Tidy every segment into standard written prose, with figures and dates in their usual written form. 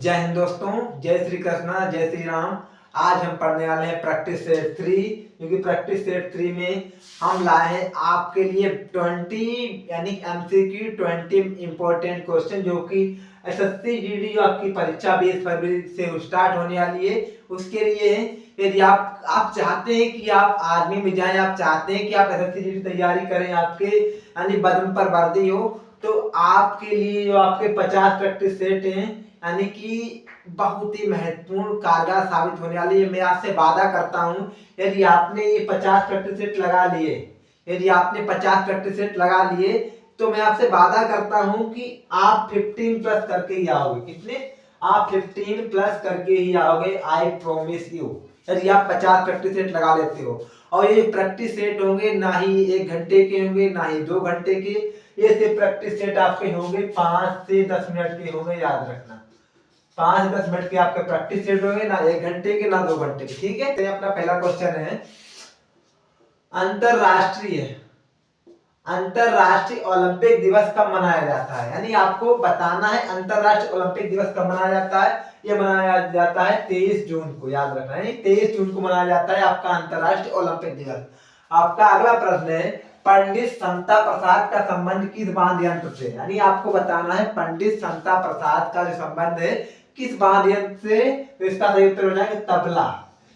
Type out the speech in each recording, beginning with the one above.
जय हिंद दोस्तों, जय श्री कृष्णा, जय श्री राम। आज हम पढ़ने वाले हैं प्रैक्टिस सेट 3, क्योंकि प्रैक्टिस सेट 3 में हम लाए हैं आपके लिए 20 यानी एमसीक्यू 20 इंपॉर्टेंट क्वेश्चन, जो कि एसएससी जीडी जो आपकी परीक्षा 20 फरवरी से स्टार्ट होने वाली है उसके लिए है। यदि आप चाहते हैं कि आप आर्मी में जाएं, आप चाहते हैं कि आप एसएससी जीडी तैयारी करें, आपके यानी बदन पर वर्दी हो, तो आपके लिए जो आपके 50 प्रैक्टिस सेट हैं यानी कि बहुत ही महत्वपूर्ण कारगर साबित होने वाली है। मैं आपसे वादा करता हूं, यदि आपने ये 50 प्रैक्टिस सेट लगा लिए, यदि आपने 50 प्रैक्टिस सेट लगा लिए, तो मैं आपसे वादा करता हूं कि आप 15 प्लस करके ही आओगे। कितने? आप 15 प्लस करके ही आओगे, आई प्रोमिस यू। यदि आप 50 प्रैक्टिस सेट लगा लेते हो, और ये प्रैक्टिस सेट होंगे ना ही 1 घंटे के होंगे ना ही 2 घंटे के, ये सिर्फ प्रैक्टिस सेट आपके होंगे 5 से 10 मिनट के होंगे। याद रखना, 5 से 10 मिनट के आपके प्रैक्टिस सेट होंगे, ना 1 घंटे के ना 2 घंटे के। ठीक है, तो अपना पहला क्वेश्चन है, अंतरराष्ट्रीय अंतरराष्ट्रीय ओलंपिक दिवस कब मनाया जाता है। यानी आपको बताना है अंतरराष्ट्रीय ओलंपिक दिवस कब मनाया जाता है। ये मनाया जाता है 23 जून को। याद रखना है, 23 जून को मनाया जाता है आपका अंतरराष्ट्रीय ओलंपिक दिवस। आपका अगला प्रश्न है, पंडित समता प्रसाद का संबंध किस वाद्य यंत्र से। यानी आपको बताना है पंडित समता प्रसाद का जो संबंध है किस वाद्य यंत्र से, तो इसका सही उत्तर हो जाएगा तबला।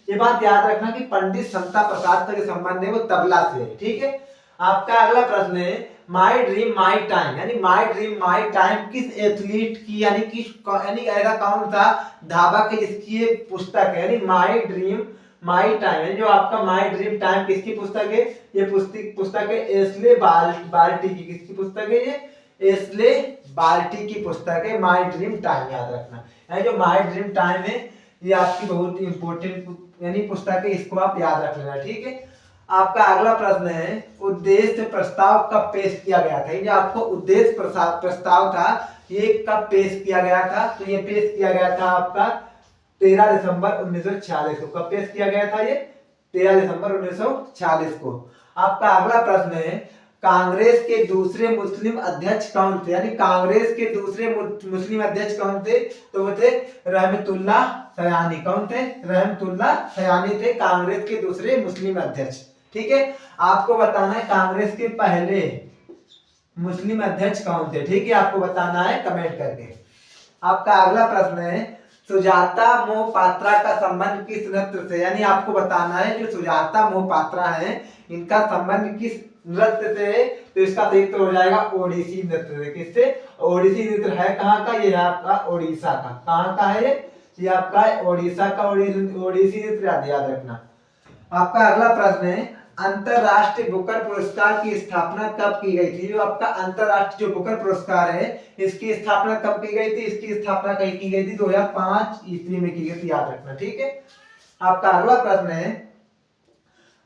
ये बात याद रखना कि पंडित समता प्रसाद का जो संबंध है वो तबला से है। ठीक है, आपका अगला प्रश्न है, माई ड्रीम माई टाइम, यानी माई ड्रीम माई टाइम किस एथलीट की, यानी ऐसा कौन सा धावक है जिसकी ये पुस्तक है। यानी माई ड्रीम माई टाइम, जो आपका माई ड्रीम टाइम किसकी पुस्तक है। ये पुस्तक है एस्ले बाल्टी की। किसकी पुस्तक है ये? एस्ले बाल्टी की पुस्तक है माई ड्रीम टाइम। याद रखना, यानी जो माई ड्रीम टाइम है ये आपकी बहुत ही इंपॉर्टेंट यानी पुस्तक है, इसको आप याद रख लेना। ठीक है, आपका अगला प्रश्न है, उद्देश्य प्रस्ताव कब पेश किया गया था। ये आपको उद्देश्य प्रस्ताव था, ये कब पेश किया गया था। तो ये पेश किया गया था आपका 13 दिसंबर 1946 को। कब पेश किया गया था ये? 13 दिसंबर 1946 को। आपका अगला प्रश्न है, कांग्रेस के दूसरे मुस्लिम अध्यक्ष कौन थे। यानी कांग्रेस के दूसरे मुस्लिम अध्यक्ष कौन थे, तो वो थे रहमतुल्लाह सयानी। कौन थे? रहमतुल्लाह सयानी थे कांग्रेस के दूसरे मुस्लिम अध्यक्ष। ठीक है, आपको बताना है कांग्रेस के पहले मुस्लिम अध्यक्ष कौन थे। ठीक है, आपको बताना है कमेंट करके। आपका अगला प्रश्न है, सुजाता मोहपात्रा का संबंध किस नृत्य से। यानी आपको बताना है जो सुजाता मोहपात्रा है इनका संबंध किस नृत्य से, तो इसका सही उत्तर हो जाएगा ओडिसी नृत्य से। किससे? ओडिसी नृत्य है कहाँ का? ये है आपका ओडिशा का। कहाँ का है ये आपका ओडिशा का ओडिसी नृत्य। याद रखना। आपका अगला प्रश्न है, अंतरराष्ट्रीय बुकर पुरस्कार की स्थापना कब की गई थी। जो आपका अंतरराष्ट्रीय जो बुकर पुरस्कार है इसकी स्थापना कब की गई थी। इसकी स्थापना कहीं की गई थी 2005 ईस्वी में की गई थी। याद रखना। ठीक है, आपका अगला प्रश्न है,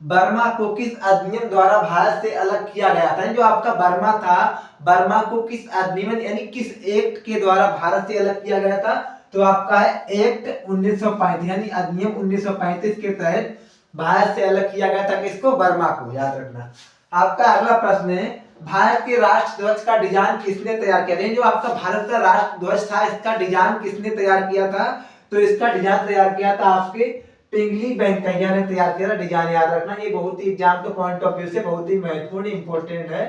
बर्मा को किस अधिनियम द्वारा भारत से अलग किया गया था। जो आपका बर्मा था, बर्मा को किस अधिनियम यानी किस एक्ट के द्वारा भारत से अलग किया गया था, तो आपका है एक्ट 1935 यानी अधिनियम 1935 के तहत भारत से अलग किया गया था। किसको? बर्मा को। याद रखना। आपका अगला प्रश्न है, भारत के राष्ट्र ध्वज का डिजाइन किसने तैयार किया था। जो आपका भारत का राष्ट्र ध्वज था इसका डिजाइन किसने तैयार किया था, तो इसका डिजाइन तैयार किया था आपके पिंगली वेंकैया ने तैयार किया था डिजाइन। याद रखना, ये बहुत ही एग्जाम के पॉइंट ऑफ व्यू से बहुत ही महत्वपूर्ण इंपॉर्टेंट है।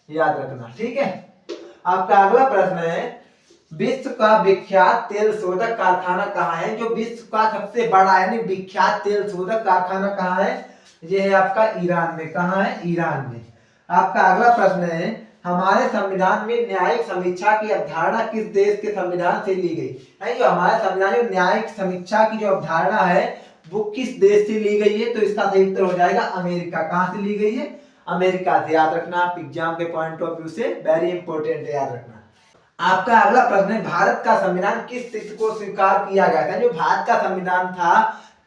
याद रखना। ठीक है, आपका अगला प्रश्न है, विश्व का विख्यात तेल शोधक कारखाना कहाँ है। जो विश्व का सबसे बड़ा यानी विख्यात तेल शोधक कारखाना कहाँ है, ये है आपका ईरान में। कहाँ है? ईरान में। आपका अगला प्रश्न है, हमारे संविधान में न्यायिक समीक्षा की अवधारणा किस देश के संविधान से ली गई। जो हमारे संविधान में न्यायिक समीक्षा की जो अवधारणा है वो किस देश से ली गई है, तो इसका सही उत्तर हो जाएगा अमेरिका। कहाँ से ली गई है? अमेरिका से। याद रखना, आप एग्जाम के पॉइंट ऑफ व्यू से वेरी इंपॉर्टेंट है। याद रखना। आपका अगला प्रश्न है, भारत का संविधान किस तिथि को स्वीकार किया गया था। जो भारत का संविधान था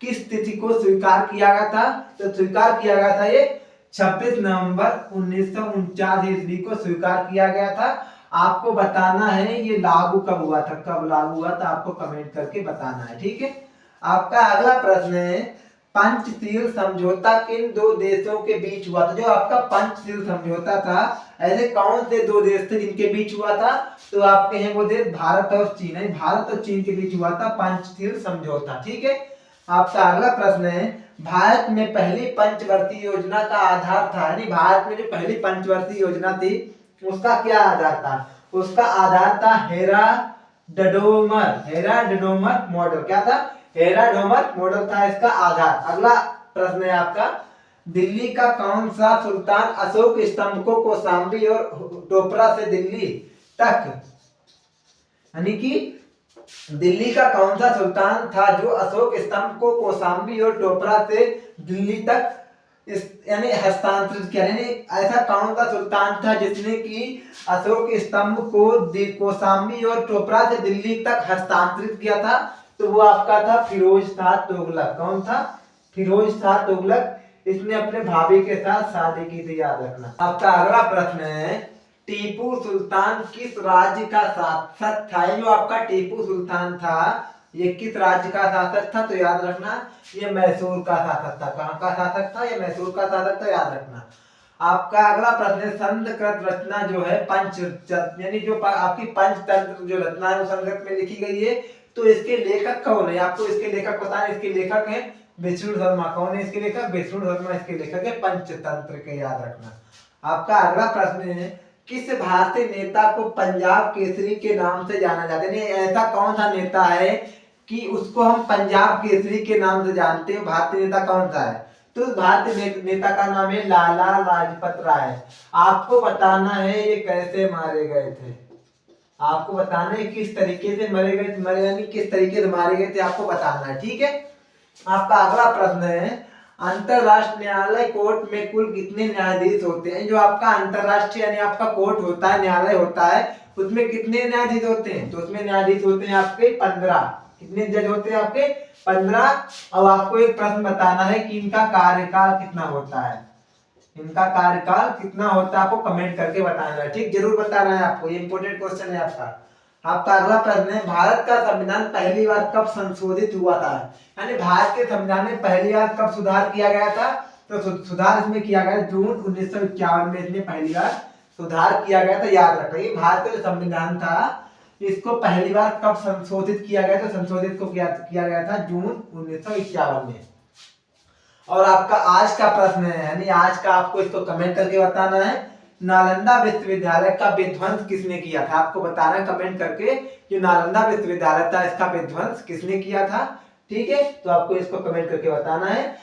किस तिथि को स्वीकार किया गया था, तो स्वीकार किया गया था ये 26 नवंबर 1949 ईस्वी को स्वीकार किया गया था। आपको बताना है ये लागू कब हुआ था, कब लागू हुआ था, आपको कमेंट करके बताना है। ठीक है, आपका अगला प्रश्न है, पंचशील समझौता किन दो देशों के बीच हुआ था? जो आपका पंचशील समझौता था, ऐसे कौन से दो देश थे जिनके बीच हुआ था? तो आपके हैं वो देश भारत और चीन है। भारत और चीन के बीच हुआ था पंचशील समझौता। ठीक है। आपका अगला प्रश्न है, भारत में पहली पंचवर्षीय योजना का आधार था, यानी भारत में जो पहली पंचवर्षीय योजना थी उसका क्या आधार था? उसका आधार था हेराडोमर मॉडल। क्या था? हेराडोमर मॉडल था इसका आधार। अगला प्रश्न है आपका, दिल्ली का कौन सा सुल्तान अशोक स्तंभ को कौशाम्बी और टोपरा से दिल्ली तक, यानी कि दिल्ली का कौन सा सुल्तान था जो अशोक स्तंभ को कौशाम्बी और टोपरा से दिल्ली तक यानी हस्तांतरित किया? यानी ऐसा कौन सा सुल्तान था जिसने कि अशोक स्तंभ को कौशाम्बी और टोपरा से दिल्ली तक हस्तांतरित किया था? तो वो आपका था फिरोज शाह तुगलक। कौन था? फिरोज शाह तुगलक। इसने अपने भाभी के साथ शादी की थी, याद रखना। आपका अगला प्रश्न है, टीपू सुल्तान किस राज्य का शासक था? जो आपका टीपू सुल्तान था ये किस राज्य का शासक था? तो याद रखना ये मैसूर का शासक था। कहाँ का शासक था? ये मैसूर का शासक था, याद रखना। आपका अगला प्रश्न है, संस्कृत रचना जो है पंच, यानी जो आपकी पंचतंत्र जो रचना है वो संस्कृत में लिखी गई है, तो इसके लेखक कौन है? आपको इसके लेखक पता है। इसके लेखक है विष्णु शर्मा। कौन है इसके लेखक? विष्णु शर्मा इसके लेखक है पंचतंत्र के, याद रखना। आपका अगला प्रश्न है, किस भारतीय नेता को पंजाब केसरी के नाम से जाना जाता है? ऐसा कौन सा नेता है कि उसको हम पंजाब केसरी के नाम से जानते हैं? भारतीय नेता कौन सा है? तो भारतीय नेता का नाम है लाला लाजपत राय। आपको बताना है ये कैसे मारे गए थे। आपको बताना है किस तरीके से मरे गए, यानी किस तरीके से मारे गए थे, आपको बताना है। ठीक है। आपका अगला प्रश्न है, अंतरराष्ट्रीय न्यायालय कोर्ट में कुल कितने न्यायाधीश होते हैं? जो आपका अंतरराष्ट्रीय यानी आपका कोर्ट होता है, न्यायालय होता है, उसमें कितने न्यायाधीश होते हैं? तो उसमें न्यायाधीश होते हैं आपके 15। कितने जज होते हैं आपके? 15। अब आपको एक प्रश्न बताना है कि इनका कार्यकाल कितना होता है। इनका कार्यकाल कितना होता है आपको कमेंट करके बताना है। ठीक, जरूर बताना है आपको, ये इंपॉर्टेंट क्वेश्चन है आपका। आपका अगला प्रश्न है, भारत का संविधान पहली बार कब संशोधित हुआ था? यानी भारत के संविधान में पहली बार कब सुधार किया गया था? तो सुधार इसमें किया गया जून 1951 में, इसमें पहली बार सुधार किया गया था, याद रखिए। भारत का जो संविधान था इसको पहली बार कब संशोधित किया गया? तो संशोधित को किया गया था जून 1951 में। और आपका आज का प्रश्न है, यानी आज का आपको इसको कमेंट करके बताना है, नालंदा विश्वविद्यालय का विध्वंस किसने किया था? आपको बताना है कमेंट करके, जो नालंदा विश्वविद्यालय था इसका विध्वंस किसने किया था। ठीक है, तो आपको इसको कमेंट करके बताना है।